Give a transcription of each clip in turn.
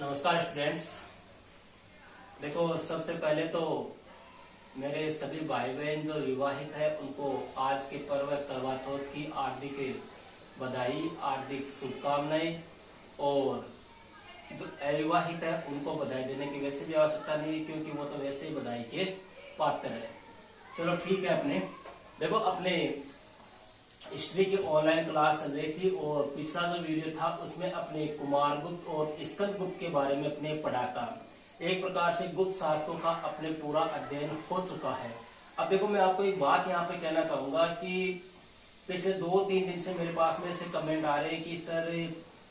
नमस्कार स्टूडेंट्स। देखो, सबसे पहले तो मेरे सभी भाई बहन जो विवाहित है उनको आज के पर्व करवा चौथ की हार्दिक बधाई, हार्दिक शुभकामनाएं। और जो अविवाहित है उनको बधाई देने की वैसे भी आवश्यकता नहीं है, क्योंकि वो तो वैसे ही बधाई के पात्र है। चलो ठीक है। देखो, अपने हिस्ट्री की ऑनलाइन क्लास चल रही थी और पिछला जो वीडियो था उसमें अपने कुमारगुप्त और स्कंदगुप्त के बारे में अपने पढ़ा था। एक प्रकार से गुप्त शासकों का अपने पूरा अध्ययन हो चुका है। अब देखो, मैं आपको एक बात यहाँ पे कहना चाहूंगा कि पिछले 2-3 दिन से मेरे पास में से कमेंट आ रहे हैं कि सर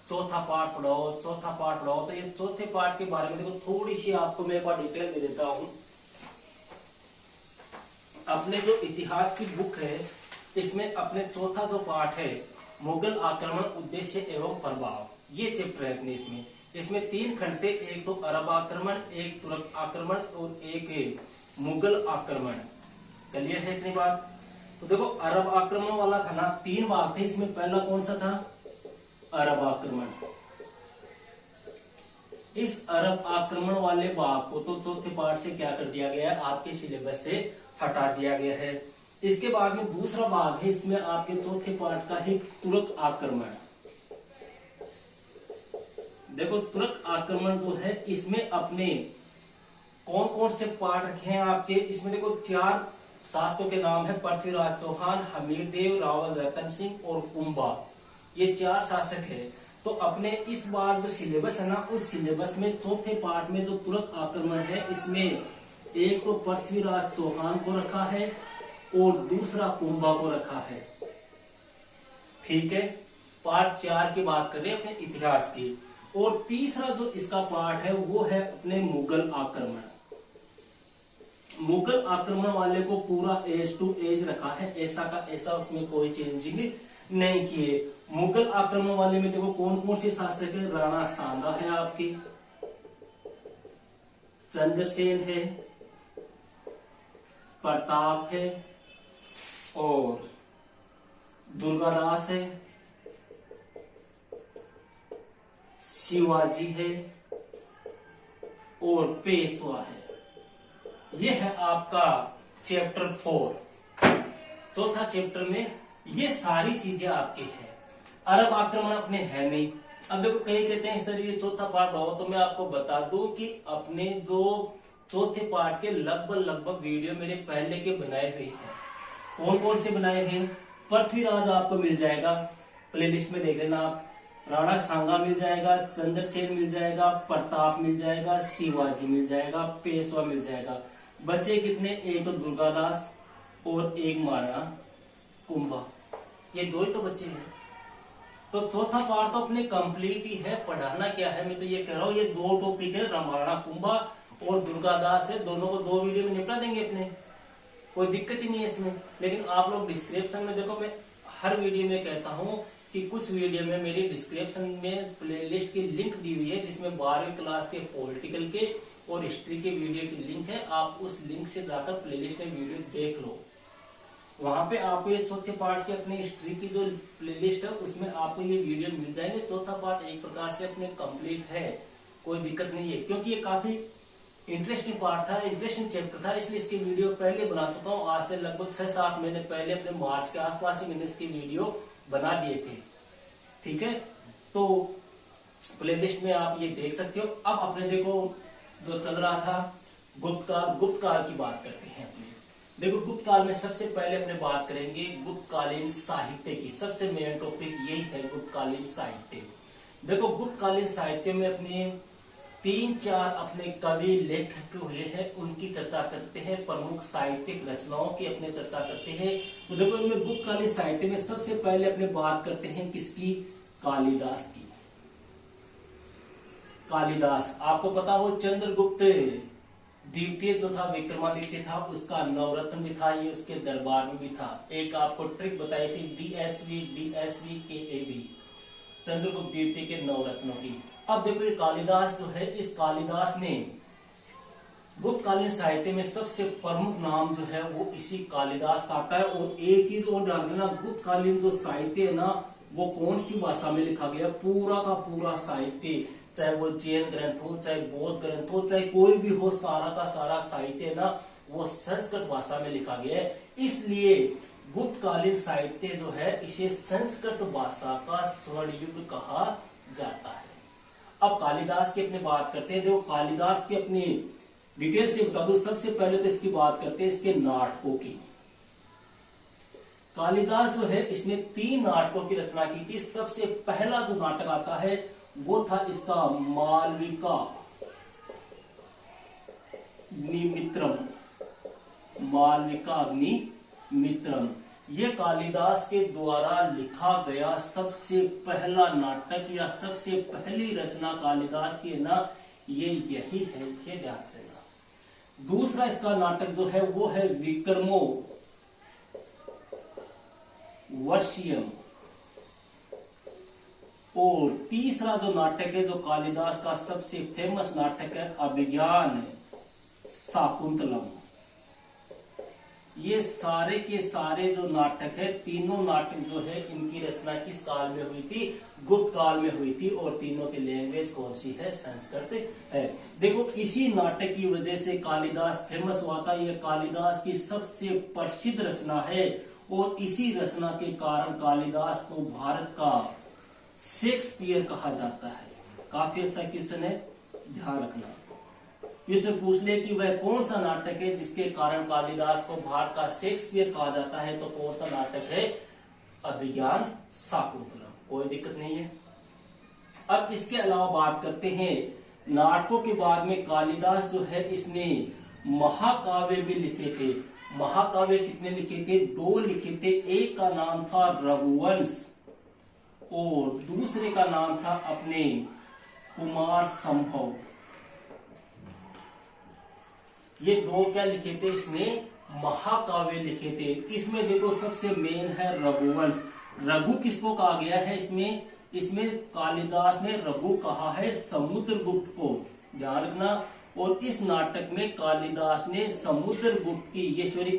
चौथा पार्ट पढ़ाओ, चौथा पार्ट पढ़ाओ। तो ये चौथे पार्ट के बारे में देखो थोड़ी सी आपको मैं एक बार डिटेल दे देता हूँ। अपने जो इतिहास की बुक है इसमें अपने चौथा जो पार्ट है मुगल आक्रमण, उद्देश्य एवं प्रभाव, ये चैप्टर है अपने। इसमें 3 खंड थे, एक तो अरब आक्रमण, एक तुर्क आक्रमण और एक मुगल आक्रमण। क्लियर है इतनी बात? तो देखो, अरब आक्रमण वाला था ना, 3 भाग थे इसमें। पहला कौन सा था? अरब आक्रमण। इस अरब आक्रमण वाले भाग को तो चौथे पार्ट से क्या कर दिया गया है, आपके सिलेबस से हटा दिया गया है। इसके बाद में दूसरा भाग है, इसमें आपके चौथे पार्ट का है तुर्क आक्रमण। देखो, तुर्क आक्रमण जो है इसमें अपने कौन कौन से पार्ट रखे हैं आपके। इसमें देखो 4 शासकों के नाम है, पृथ्वीराज चौहान, हमीरदेव, रावल रतन सिंह और कुंभा। ये 4 शासक है। तो अपने इस बार जो सिलेबस है ना, उस सिलेबस में चौथे पार्ट में जो तुर्क आक्रमण है इसमें एक तो पृथ्वीराज चौहान को रखा है और दूसरा कुंभा को रखा है। ठीक है, पार्ट 4 की बात करें अपने इतिहास की। और तीसरा जो इसका पार्ट है वो है अपने मुगल आक्रमण। मुगल आक्रमण वाले को पूरा एज टू एज रखा है, ऐसा का ऐसा, उसमें कोई चेंजिंग नहीं किए। मुगल आक्रमण वाले में देखो कौन कौन से शासक है। राणा सांगा है आपकी, चंद्रसेन है, प्रताप है और दुर्गादास है, शिवाजी है और पेशवा है। ये है आपका चैप्टर 4। चौथा चैप्टर में ये सारी चीजें आपके हैं। अरब आक्रमण अपने है नहीं। अब देखो, कई कहते हैं सर ये चौथा पार्ट हो, तो मैं आपको बता दूं कि अपने जो चौथे पार्ट के लगभग वीडियो मेरे पहले के बनाए हुए हैं। कौन कौन से बनाए हैं? पृथ्वीराज आपको मिल जाएगा, प्लेलिस्ट में देख लेना आप। राणा सांगा मिल जाएगा, चंद्रसेन मिल जाएगा, प्रताप मिल जाएगा, शिवाजी मिल जाएगा, पेशवा मिल जाएगा। बचे कितने? एक तो दुर्गादास और एक महाराणा कुंभा। ये 2 ही तो बचे हैं। तो चौथा पार्ट तो अपने कंप्लीट ही है। पढ़ाना क्या है, मैं तो ये कह रहा हूँ, ये 2 टॉपिक है, महाराणा कुंभा और दुर्गादास है। दोनों को 2 वीडियो में निपटा देंगे अपने, कोई दिक्कत ही नहीं है इसमें। लेकिन आप लोग डिस्क्रिप्शन में देखो, मैं हर वीडियो में कहता हूं कि कुछ वीडियो में मेरी डिस्क्रिप्शन में प्लेलिस्ट की लिंक दी हुई है, जिसमें 12वीं क्लास के पॉलिटिकल के और हिस्ट्री के वीडियो की लिंक है। आप उस लिंक से जाकर प्लेलिस्ट में वीडियो देख लो। वहां पे आपको ये चौथे पार्ट की अपनी हिस्ट्री की जो प्लेलिस्ट है उसमें आपको ये वीडियो मिल जाएंगे। चौथा पार्ट एक प्रकार से अपने कंप्लीट है, कोई दिक्कत नहीं है, क्योंकि ये काफी इंटरेस्टिंग पार्ट था, इंटरेस्टिंग चैप्टर था, इसलिए इसकी वीडियो पहले बना चुका हूँ। आज से लगभग 6-7 महीने पहले, अपने मार्च के आसपास ही मैंने इसकी वीडियो बना दिए थे। ठीक है, तो प्लेलिस्ट में आप ये देख सकते हो। अब अपने देखो जो चल रहा था गुप्त काल की बात करते हैं अपने। देखो, गुप्त काल में सबसे पहले अपने बात करेंगे गुप्तकालीन साहित्य की। सबसे मेन टॉपिक यही है, गुप्तकालीन साहित्य। देखो, गुप्तकालीन साहित्य में अपने 3-4 अपने कवि लेखक हुए हैं, उनकी चर्चा करते हैं। प्रमुख साहित्यिक रचनाओं की अपने चर्चा करते हैं। तो देखो, इनमें गुप्तकालीन साहित्य में सबसे पहले अपने बात करते हैं किसकी? कालिदास की। कालिदास, आपको पता हो चंद्रगुप्त द्वितीय जो था, विक्रमादित्य था, उसका नवरत्न भी था, ये उसके दरबार में भी था। एक आपको ट्रिक बताई थी, DSV KAB, चंद्रगुप्त द्वितीय के नवरत्नों की। अब देखो, ये कालिदास जो है, इस कालिदास ने गुप्तकालीन साहित्य में सबसे प्रमुख नाम जो है वो इसी कालिदास का आता है। और एक चीज और ध्यान देना, गुप्तकालीन जो साहित्य है ना, वो कौन सी भाषा में लिखा गया? पूरा का पूरा साहित्य चाहे वो जैन ग्रंथ हो, चाहे बौद्ध ग्रंथ हो, चाहे कोई भी हो, सारा का सारा साहित्य ना वो संस्कृत भाषा में लिखा गया है। इसलिए गुप्तकालीन साहित्य जो है इसे संस्कृत भाषा का स्वर्ण युग कहा जाता है। अब कालिदास की अपनी बात करते हैं। देखो कालिदास की अपनी डिटेल से बता दूं, सबसे पहले तो इसकी बात करते हैं इसके नाटकों की। कालिदास जो है इसने 3 नाटकों की रचना की थी। सबसे पहला जो नाटक आता है वो था इसका मालविका अग्निमित्रम। मालविका अग्निमित्रम ये कालिदास के द्वारा लिखा गया सबसे पहला नाटक या सबसे पहली रचना कालिदास की है ना, ये यही है, ये ध्यान रखना। दूसरा इसका नाटक जो है वो है विक्रमो वर्षियम। और तीसरा जो नाटक है जो कालिदास का सबसे फेमस नाटक है अभिज्ञान शाकुंतलम। ये सारे के सारे जो नाटक है, तीनों नाटक जो है इनकी रचना किस काल में हुई थी? गुप्त काल में हुई थी। और तीनों की लैंग्वेज कौन सी है? संस्कृत है। देखो इसी नाटक की वजह से कालिदास फेमस हुआ था। ये कालिदास की सबसे प्रसिद्ध रचना है और इसी रचना के कारण कालिदास को भारत का शेक्सपियर कहा जाता है। काफी अच्छा क्वेश्चन है, ध्यान रखना। इससे पूछ ले कि वह कौन सा नाटक है जिसके कारण कालिदास को भारत का शेक्सपियर कहा जाता है, तो कौन सा नाटक है? अभिज्ञान शाकुंतलम। कोई दिक्कत नहीं है। अब इसके अलावा बात करते हैं नाटकों के बाद में कालिदास जो है इसने महाकाव्य भी लिखे थे। महाकाव्य कितने लिखे थे? 2 लिखे थे। एक का नाम था रघुवंश और दूसरे का नाम था अपने कुमार संभव। ये 2 क्या लिखे थे? इसने महाकाव्य लिखे थे। इसमें देखो सबसे मेन है रघुवंश। रघु किसको कहा गया है? इसमें कालिदास ने रघु कहा है समुद्रगुप्त को, ध्यान रखना। और इस नाटक में कालिदास ने समुद्रगुप्त की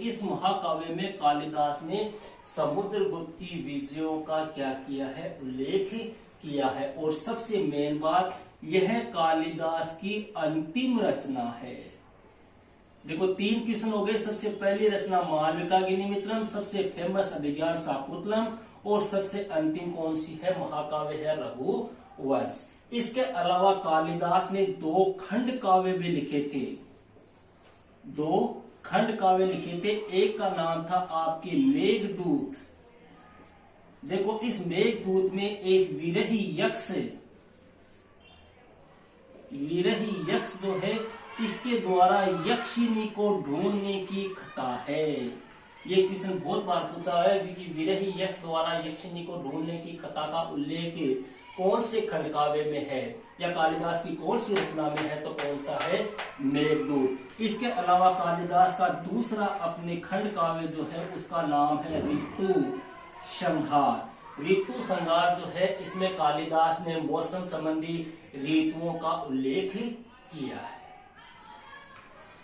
इस महाकाव्य में कालिदास ने समुद्रगुप्त की विजयों का क्या किया है? उल्लेख किया है। और सबसे मेन बात यह कालिदास की अंतिम रचना है। देखो 3 क्वेश्चन हो गए। सबसे पहली रचना मालविका अग्निमित्रम, सबसे फेमस अभिज्ञान शाकुंतलम और सबसे अंतिम कौन सी है? महाकाव्य है रघुवंश। इसके अलावा कालिदास ने 2 खंड काव्य भी लिखे थे। 2 खंड काव्य लिखे थे। एक का नाम था आपके मेघदूत। देखो इस मेघदूत में एक विरही यक्ष जो है इसके द्वारा यक्षिनी को ढूंढने की कथा है। ये क्वेश्चन बहुत बार पूछा है कि विरही यक्ष द्वारा यक्षिनी को ढूंढने की कथा का उल्लेख कौन से खंड काव्य में है या कालिदास की कौन सी रचना में है? तो कौन सा है? मेघदूत। इसके अलावा कालिदास का दूसरा अपने खंड काव्य जो है उसका नाम है ऋतु संहार। ऋतु संहार जो है इसमें कालिदास ने मौसम संबंधी ऋतुओं का उल्लेख किया है।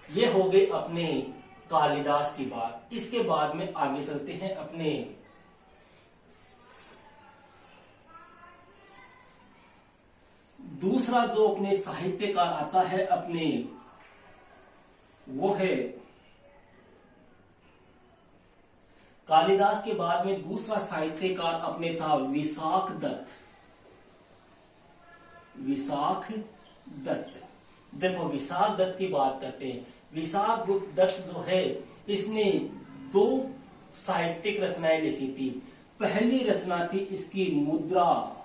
ये हो गई अपने कालिदास की बात। इसके बाद में आगे चलते हैं अपने दूसरा जो अपने साहित्यकार आता है अपने, वो है कालिदास के बाद में दूसरा साहित्यकार अपने था विशाख दत्त। देखो विशाख दत्त की बात करते हैं। विशाख दत्त जो है इसने 2 साहित्यिक रचनाएं लिखी थी। पहली रचना थी इसकी मुद्रा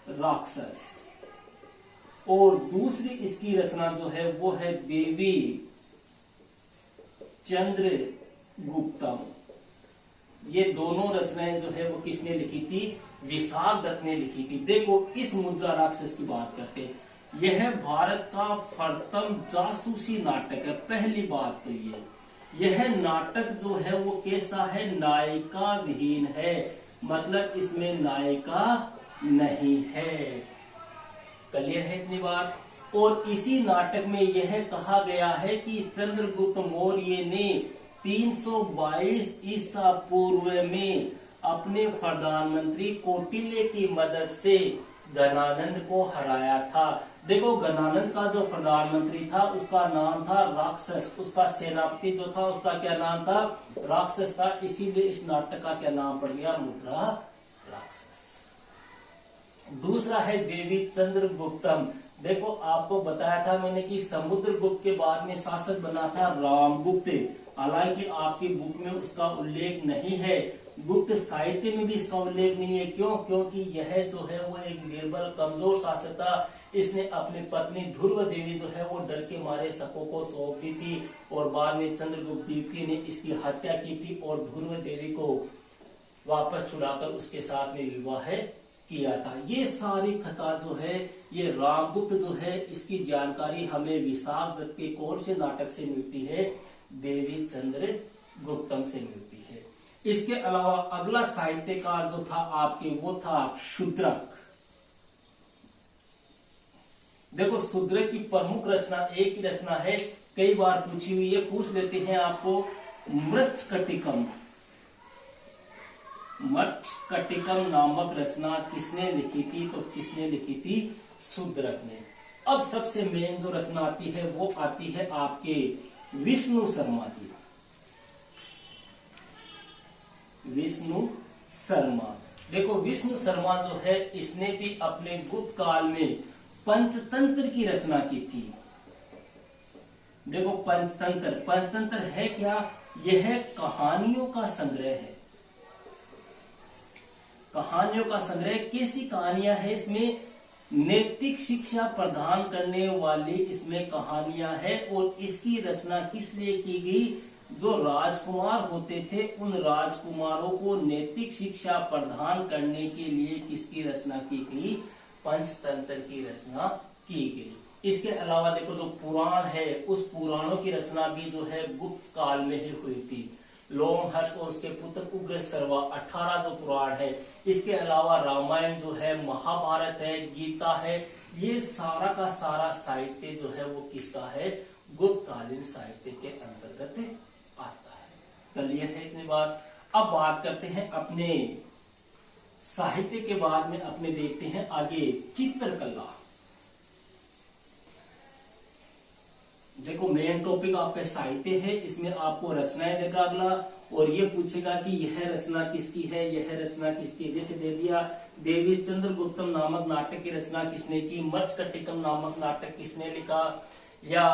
राक्षस और दूसरी इसकी रचना जो है वो है देवी चंद्रगुप्तम। ये दोनों रचनाएं जो है वो किसने लिखी थी? विशाख दत्त ने लिखी थी। देखो इस मुद्रा राक्षस की बात करते हैं। यह भारत का प्रथम जासूसी नाटक है। पहली बात तो यह नाटक जो है वो कैसा है? नायिका विहीन है, मतलब इसमें नायिका नहीं है। क्लियर है इतनी बात? और इसी नाटक में यह कहा गया है कि चंद्रगुप्त मौर्य ने 322 ईसा पूर्व में अपने प्रधानमंत्री कौटिल्य की मदद से गणानंद को हराया था। देखो गणानंद का जो प्रधानमंत्री था उसका नाम था राक्षस, उसका सेनापति जो था उसका क्या नाम था, राक्षस था, इसीलिए इस नाटक का क्या नाम पड़ गया, मुद्रा राक्षस। दूसरा है देवी चंद्रगुप्तम। देखो आपको बताया था मैंने कि समुद्रगुप्त के बाद में शासक बना था रामगुप्त, हालांकि आपकी बुक में उसका उल्लेख नहीं है, गुप्त साहित्य में भी इसका उल्लेख नहीं है। क्यों? क्योंकि यह जो है वो एक निर्बल कमजोर शासक था। इसने अपनी पत्नी ध्रुव देवी जो है वो डर के मारे शकों को सौंप दी थी और बाद में चंद्रगुप्त द्वितीय ने इसकी हत्या की थी और ध्रुव देवी को वापस छुड़ाकर उसके साथ में विवाह किया था। ये सारी कथा जो है ये रामगुप्त जो है इसकी जानकारी हमें विशाख दत्त के कौन से नाटक से मिलती है, देवी चंद्रगुप्तम से मिलती है। इसके अलावा अगला साहित्यकार जो था आपके वो था शूद्रक। देखो शूद्रक की प्रमुख रचना एक ही रचना है, कई बार पूछी हुई है, पूछ लेते हैं आपको, मृच्छकटिकम। मृच्छकटिकम नामक रचना किसने लिखी थी, तो किसने लिखी थी, शूद्रक ने। अब सबसे मेन जो रचना आती है वो आती है आपके विष्णु शर्मा की। विष्णु शर्मा, देखो विष्णु शर्मा जो है इसने भी अपने गुप्त काल में पंचतंत्र की रचना की थी। देखो पंचतंत्र, पंचतंत्र है क्या, यह कहानियों का संग्रह है। कहानियों का संग्रह, कैसी कहानियां हैं इसमें, नैतिक शिक्षा प्रदान करने वाली इसमें कहानियां हैं। और इसकी रचना किस लिए की गई, जो राजकुमार होते थे उन राजकुमारों को नैतिक शिक्षा प्रदान करने के लिए किसकी रचना की गई, पंचतंत्र की रचना की गई। इसके अलावा देखो जो पुराण है उस पुराणों की रचना भी जो है गुप्त काल में ही हुई थी। लोमहर्ष और उसके पुत्र उग्र सर्वा 18 जो पुराण है, इसके अलावा रामायण जो है, महाभारत है, गीता है, ये सारा का सारा साहित्य जो है वो किसका है, गुप्तकालीन साहित्य के अंतर्गत आता है। क्लियर है इतनी बात। अब बात करते हैं अपने साहित्य के बाद में अपने देखते हैं आगे चित्रकला। देखो मेन टॉपिक आपका साहित्य है, इसमें आपको रचनाएं देगा अगला और ये पूछेगा कि यह रचना किसकी है, यह रचना किसकी है। जैसे दे दिया देवी चंद्रगुप्तम नामक नाटक की रचना किसने की, मृच्छकटिकम नामक नाटक किसने लिखा, या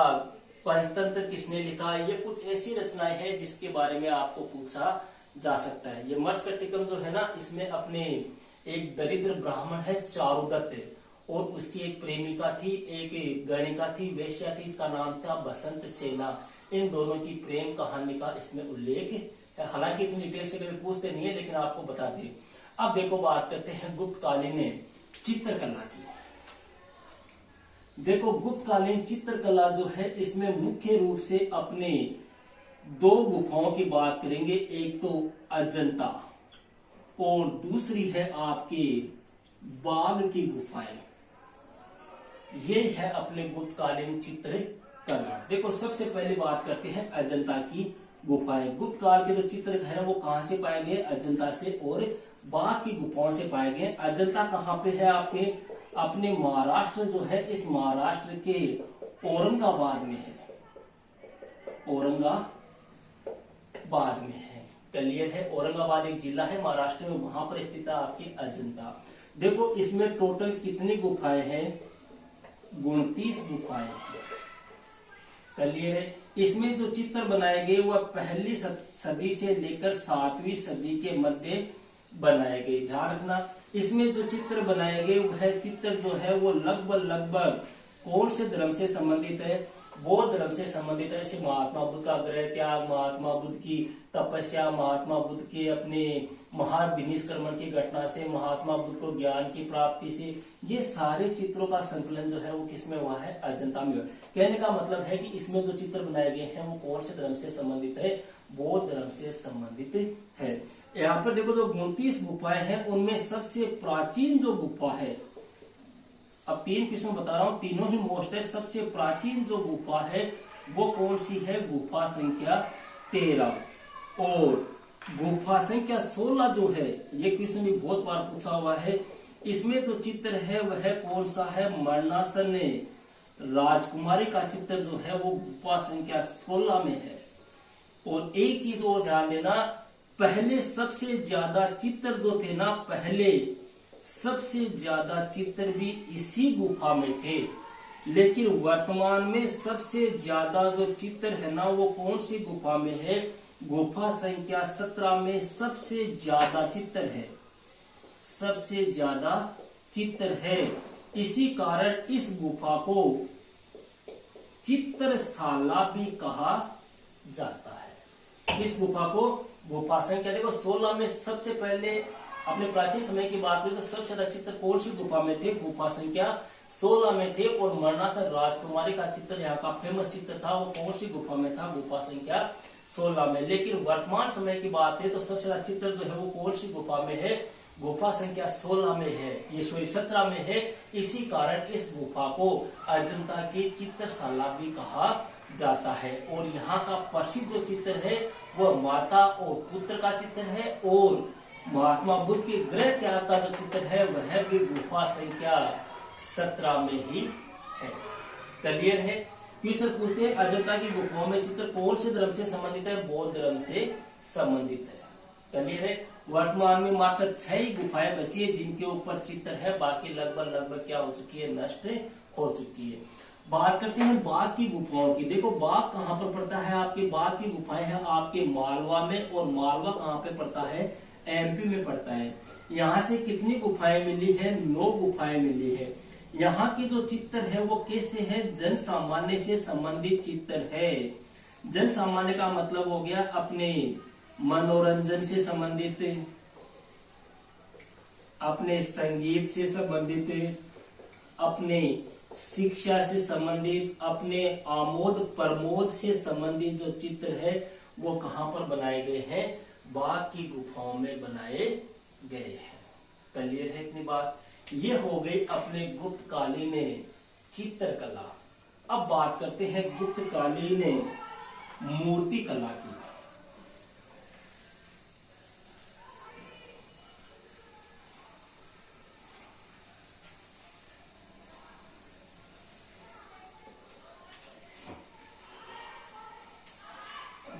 पंचतंत्र किसने लिखा। ये कुछ ऐसी रचनाएं हैं जिसके बारे में आपको पूछा जा सकता है। ये मृच्छकटिकम जो है ना, इसमें अपने एक दरिद्र ब्राह्मण है चारुदत्त और उसकी एक प्रेमिका थी, एक गणिका थी, वेश्या थी, इसका नाम था बसंत सेना। इन दोनों की प्रेम कहानी का इसमें उल्लेख है। हालांकि इतनी डिटेल से कभी पूछते नहीं है, लेकिन आपको बता दें। अब देखो बात करते हैं गुप्तकालीन चित्रकला की। देखो गुप्तकालीन चित्रकला जो है इसमें मुख्य रूप से अपने दो गुफाओं की बात करेंगे, एक तो अजंता और दूसरी है आपकी बाघ की गुफाएं। ये है अपने गुप्तकालीन चित्रकला। देखो सबसे पहले बात करते हैं अजंता की गुफाएं। गुप्त काल के जो चित्र है ना वो कहां से पाए गए, अजंता से और बाघ की गुफाओं से पाए गए। अजंता कहाँ पे है आपके, अपने महाराष्ट्र जो है इस महाराष्ट्र के औरंगाबाद में है, औरंगाबाद में है। क्लियर है, औरंगाबाद एक जिला है महाराष्ट्र में, वहां पर स्थित है आपकी अजंता। देखो इसमें टोटल कितनी गुफाएं हैं, 29 गुफाएं हैं। क्लियर है। इसमें जो चित्र बनाए गए वह पहली सदी से लेकर 7वीं सदी के मध्य बनाए गए। ध्यान रखना, इसमें जो चित्र बनाए गए वह चित्र जो है वो लगभग कौन से धर्म से संबंधित है, बौद्ध धर्म से संबंधित है। जैसे महात्मा बुद्ध का गृह त्याग, महात्मा बुद्ध की तपस्या, महात्मा बुद्ध के अपने महाविनिष्क्रमण की घटना से, महात्मा बुद्ध को ज्ञान की प्राप्ति से, ये सारे चित्रों का संकलन जो है वो किसमें हुआ है, अजंता में हुआ। कहने का मतलब है कि इसमें जो चित्र बनाए गए हैं वो कौन से धर्म से संबंधित है, बौद्ध धर्म से संबंधित है। यहाँ पर देखो जो 29 गुफाएं हैं उनमें सबसे प्राचीन जो गुफा है, अब 3 किस्म बता रहा हूं, तीनों ही मोस्ट है। सबसे प्राचीन जो गुफा है वो कौन सी है, गुफा संख्या 13 और गुफा संख्या 16 जो है, ये क्वेश्चन भी बहुत बार पूछा हुआ है, इसमें जो चित्र है वह कौन सा है, मरणासन राजकुमारी का चित्र जो है वो गुफा संख्या 16 में है। और एक चीज और ध्यान देना, पहले सबसे ज्यादा चित्र जो थे ना, पहले सबसे ज्यादा चित्र भी इसी गुफा में थे, लेकिन वर्तमान में सबसे ज्यादा जो चित्र है ना वो कौन सी गुफा में है, गुफा संख्या 17 में सबसे ज्यादा चित्र है, सबसे ज्यादा चित्र है। इसी कारण इस गुफा को चित्रशाला भी कहा जाता है। इस गुफा को गुफा संख्या देखो 16 में सबसे पहले अपने प्राचीन समय की बात करें तो सबसे ज्यादा चित्र कौन सी गुफा में थे, गुफा संख्या 16 में थे। और मरणासन राजकुमारी का चित्र यहाँ का फेमस चित्र था, वो कौन सी गुफा में था, गुफा संख्या 16 में। लेकिन वर्तमान समय की बात है तो सबसे ज्यादा चित्र जो है वो कौन सी गुफा में है, गुफा संख्या 16 में है, ये 17 में है। इसी कारण इस गुफा को अजंता की चित्रशाला भी कहा जाता है। और यहाँ का प्रसिद्ध जो चित्र है वह माता और पुत्र का चित्र है, और महात्मा बुद्ध के गृह त्याग का जो चित्र है वह भी गुफा संख्या 17 में ही है। क्लियर है? क्वेश्चन पूछते हैं अजंता की गुफाओं में चित्र कौन से धर्म से संबंधित है, बौद्ध धर्म से संबंधित है। क्लियर है? वर्तमान में मात्र 6 गुफाएं बची है जिनके ऊपर चित्र है, बाकी लगभग क्या हो चुकी है, नष्ट हो चुकी है। बात करते हैं बाघ की गुफाओं की। देखो बाघ कहाँ पर पड़ता है, आपके बाघ की गुफाएं हैं आपके मालवा में, और मालवा कहाँ पे पड़ता है, एमपी में पड़ता है। यहाँ से कितनी गुफाएं मिली है, 9 गुफाएं मिली है। यहाँ की जो चित्र है वो कैसे है, जन सामान्य से संबंधित चित्र है। जन सामान्य का मतलब हो गया अपने मनोरंजन से संबंधित, अपने संगीत से संबंधित, अपने शिक्षा से संबंधित, अपने आमोद प्रमोद से संबंधित जो चित्र है वो कहां पर बनाए गए हैं, बाघ की गुफाओं में बनाए गए हैं। क्लियर है इतनी बात? ये हो गई अपने गुप्तकालीन चित्रकला। अब बात करते हैं गुप्तकालीन मूर्ति कला की।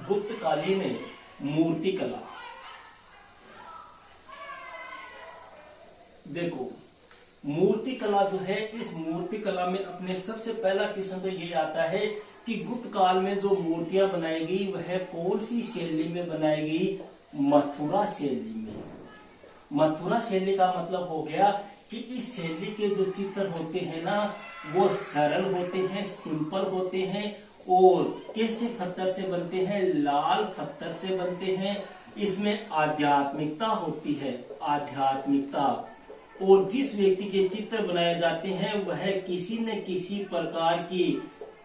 गुप्तकालीन मूर्ति कला, देखो मूर्ति कला जो है, इस मूर्ति कला में अपने सबसे पहला क्वेश्चन तो ये आता है कि गुप्त काल में जो मूर्तियां बनाई गई वह कौन सी शैली में बनाई गई, मथुरा शैली में। मथुरा शैली का मतलब हो गया कि इस शैली के जो चित्र होते हैं ना वो सरल होते हैं, सिंपल होते हैं, और कैसे पत्थर से बनते हैं, लाल पत्थर से बनते हैं। इसमें आध्यात्मिकता होती है, आध्यात्मिकता। और जिस व्यक्ति के चित्र बनाए जाते हैं वह किसी न किसी प्रकार की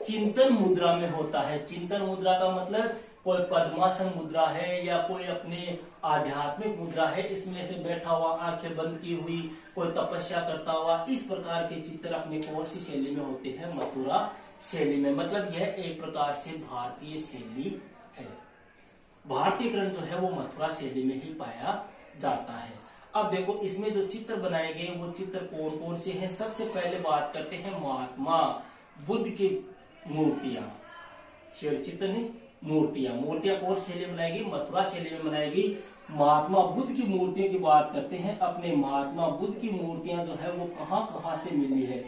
चिंतन मुद्रा में होता है। चिंतन मुद्रा का मतलब कोई पद्मासन मुद्रा है या कोई अपने आध्यात्मिक मुद्रा है, इसमें से बैठा हुआ, आंखें बंद की हुई, कोई तपस्या करता हुआ, इस प्रकार के चित्र अपने कौन सी शैली में होते हैं, मथुरा शैली में। मतलब यह एक प्रकार से भारतीय शैली है। भारतीयकरण जो है वो मथुरा शैली में ही पाया जाता है। अब देखो इसमें जो चित्र बनाए गए वो चित्र कौन कौन से हैं। सबसे पहले बात करते हैं महात्मा बुद्ध की मूर्तियां, शिव चित्र नहीं, मूर्तियां कौन शैली में बनाएगी, मथुरा शैली में बनाएगी। महात्मा बुद्ध की मूर्तियों की बात करते हैं। अपने महात्मा बुद्ध की मूर्तियां जो है वो कहां कहां से मिली है।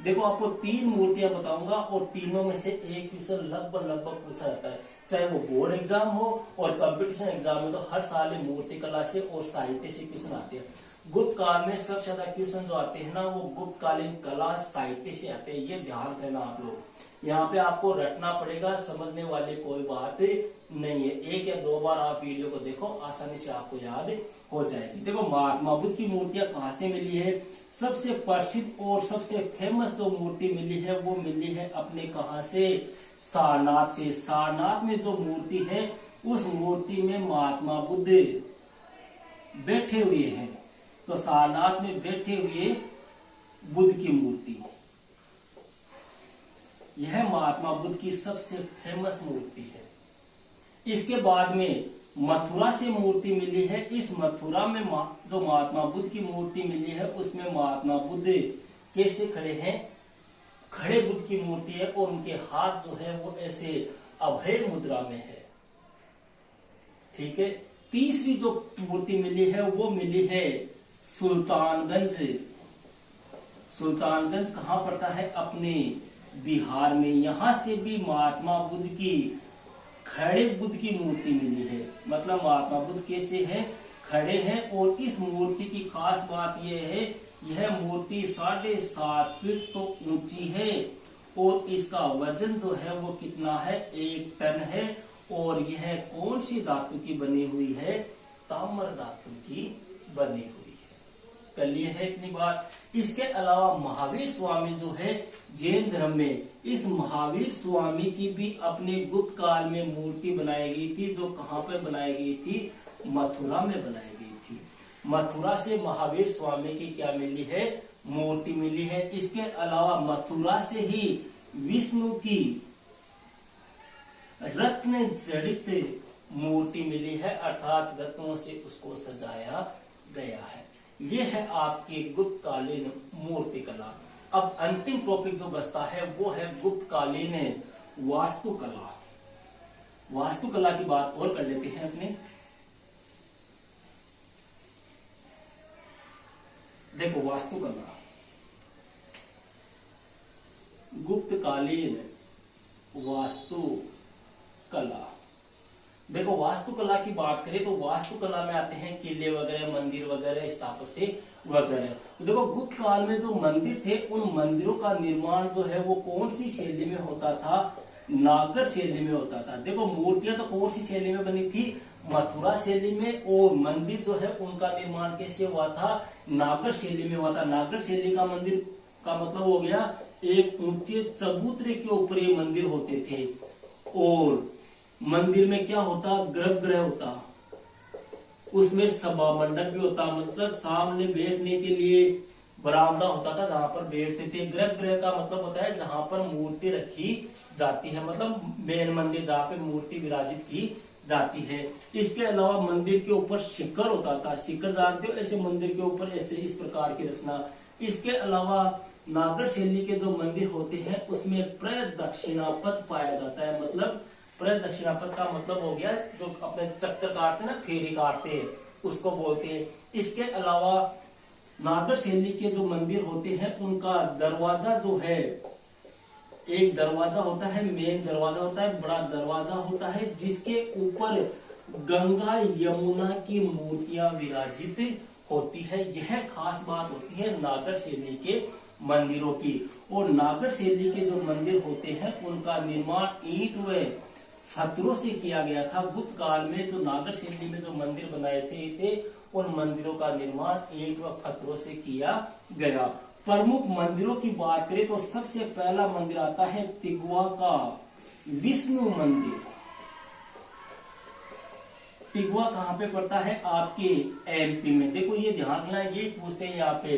देखो आपको 3 मूर्तियां बताऊंगा और तीनों में से एक क्वेश्चन लगभग पूछा जाता है, चाहे वो बोर्ड एग्जाम हो और कंपटीशन एग्जाम में, तो हर साल मूर्ति कला से और साहित्य से क्वेश्चन आते हैं। गुप्त काल में सबसे ज्यादा क्वेश्चन जो आते हैं ना वो गुप्तकालीन कला साहित्य से आते हैं, ये ध्यान रखना आप लोग। यहाँ पे आपको रटना पड़ेगा, समझने वाली कोई बात नहीं है। 1 या 2 बार आप वीडियो को देखो, आसानी से आपको याद हो जाएगी। देखो महात्मा बुद्ध की मूर्तियां कहाँ से मिली है, सबसे प्रसिद्ध और सबसे फेमस जो मूर्ति मिली है वो मिली है अपने कहां से, सारनाथ से। सारनाथ में जो मूर्ति है उस मूर्ति में महात्मा बुद्ध बैठे हुए हैं, तो सारनाथ में बैठे हुए बुद्ध की मूर्ति, यह महात्मा बुद्ध की सबसे फेमस मूर्ति है। इसके बाद में मथुरा से मूर्ति मिली है। इस मथुरा में जो महात्मा बुद्ध की मूर्ति मिली है उसमें महात्मा बुद्ध कैसे खड़े हैं, खड़े बुद्ध की मूर्ति है और उनके हाथ जो है वो ऐसे अभय मुद्रा में है। ठीक है। तीसरी जो मूर्ति मिली है वो मिली है सुल्तानगंज। सुल्तानगंज कहां पड़ता है, अपने बिहार में। यहां से भी महात्मा बुद्ध की खड़े बुद्ध की मूर्ति मिली है। मतलब महात्मा बुद्ध कैसे हैं, खड़े हैं। और इस मूर्ति की खास बात यह है, यह मूर्ति 7.5 फीट तो ऊंची है और इसका वजन जो है वो कितना है, 1 टन है। और यह कौन सी धातु की बनी हुई है, ताम्र धातु की बनी हुई है। कर लिए है इतनी बात। इसके अलावा महावीर स्वामी जो है जैन धर्म में, इस महावीर स्वामी की भी अपने गुप्त काल में मूर्ति बनाई गई थी, जो कहां पर बनाई गई थी, मथुरा में बनाई गई थी। मथुरा से महावीर स्वामी की क्या मिली है, मूर्ति मिली है। इसके अलावा मथुरा से ही विष्णु की रत्न जड़ित मूर्ति मिली है, अर्थात रत्नों से उसको सजाया गया है। ये है आपकी गुप्तकालीन मूर्ति कला। अब अंतिम टॉपिक जो बचता है वो है गुप्तकालीन वास्तुकला। वास्तुकला की बात और कर लेते हैं अपने। देखो वास्तुकला, गुप्तकालीन वास्तुकला। देखो वास्तुकला की बात करें तो वास्तुकला में आते हैं किले वगैरह, मंदिर वगैरह, स्थापत्य वगैरह। तो देखो गुप्त काल में जो मंदिर थे उन मंदिरों का निर्माण जो है वो कौन सी शैली में होता था, नागर शैली में होता था। देखो मूर्तियां तो कौन सी शैली में बनी थी, मथुरा शैली में। और मंदिर जो है उनका निर्माण कैसे हुआ था, नागर शैली में हुआ था। नागर शैली का मंदिर का मतलब हो गया एक ऊंचे चबूतरे के ऊपर ये मंदिर होते थे और मंदिर में क्या होता, गर्भगृह होता, उसमें सभा मंडप भी होता, मतलब सामने बैठने के लिए बरामदा होता था जहां पर बैठते थे। गर्भगृह का मतलब होता है जहां पर मूर्ति रखी जाती है, मतलब मेन मंदिर जहां पे मूर्ति विराजित की जाती है। इसके अलावा मंदिर के ऊपर शिखर होता था, शिखर जानते हो, ऐसे मंदिर के ऊपर ऐसे इस प्रकार की रचना। इसके अलावा नागर शैली के जो मंदिर होते हैं उसमें प्रदक्षिणापथ पाया जाता है। मतलब प्रदक्षिणापथ का मतलब हो गया जो अपने चक्कर काटते हैं ना, फेरी काटते हैं, उसको बोलते हैं। इसके अलावा नागर शैली के जो मंदिर होते हैं उनका दरवाजा जो है, एक दरवाजा होता है, मेन दरवाजा होता है, बड़ा दरवाजा होता है, जिसके ऊपर गंगा यमुना की मूर्तियां विराजित होती है। यह खास बात होती है नागर शैली के मंदिरों की। और नागर शैली के जो मंदिर होते हैं उनका निर्माण ईंट व पत्थरों से किया गया था। गुप्त काल में जो नागर शैली में जो मंदिर बनाए थे उन मंदिरों का निर्माण ईंट व पत्थरों से किया गया। प्रमुख मंदिरों की बात करें तो सबसे पहला मंदिर आता है तिगवा का विष्णु मंदिर। तिगवा कहां पे पड़ता है, आपके एमपी में। देखो ये ध्यान रखना, ये पूछते हैं यहाँ पे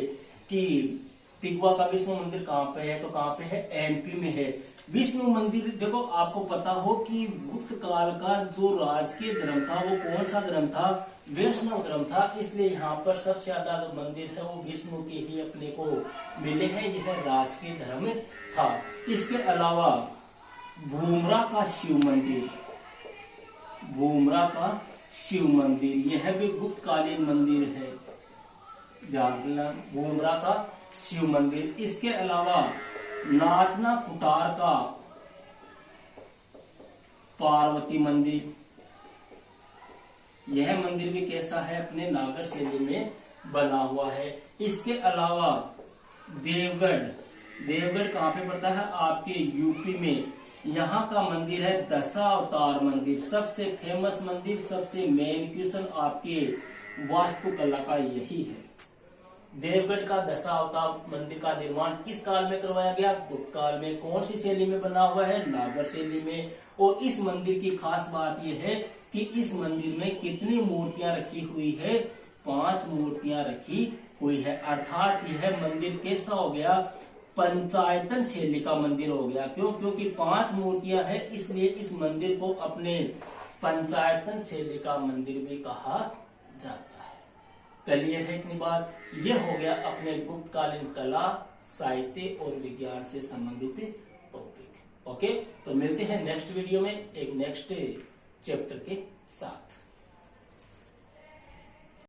कि तिगवा का विष्णु मंदिर कहाँ पे है, तो कहाँ पे है, एमपी में है। विष्णु मंदिर देखो आपको पता हो कि गुप्त काल का जो राजकीय धर्म था वो कौन सा धर्म था, वैष्णव धर्म था। इसलिए यहाँ पर सबसे ज्यादा जो मंदिर है वो विष्णु के ही अपने को मिले हैं, यह राजकीय धर्म था। इसके अलावा भूमरा का शिव मंदिर, भूमरा का शिव मंदिर यह भी गुप्त कालीन मंदिर है, ध्यान रखना, भूमरा का शिव मंदिर। इसके अलावा नाचना कुटार का पार्वती मंदिर, यह मंदिर भी कैसा है, अपने नागर शैली में बना हुआ है। इसके अलावा देवगढ़, देवगढ़ कहां पे पड़ता है, आपके यूपी में। यहाँ का मंदिर है दशावतार मंदिर, सबसे फेमस मंदिर, सबसे मेन क्वेश्चन आपके वास्तुकला का यही है। देवगढ़ का दशावतार मंदिर का निर्माण किस काल में करवाया गया, गुप्त काल में। कौन सी शैली में बना हुआ है, नागर शैली में। और इस मंदिर की खास बात यह है कि इस मंदिर में कितनी मूर्तियां रखी हुई है, 5 मूर्तियां रखी हुई है। अर्थात यह मंदिर कैसा हो गया, पंचायतन शैली का मंदिर हो गया। क्यों, क्योंकि 5 मूर्तियां हैं, इसलिए इस मंदिर को अपने पंचायतन शैली का मंदिर भी कहा जाता है। क्लियर है इतनी बात। ये हो गया अपने गुप्तकालीन कला, साहित्य और विज्ञान से संबंधित टॉपिक। ओके, तो मिलते हैं नेक्स्ट वीडियो में एक नेक्स्ट चैप्टर के साथ।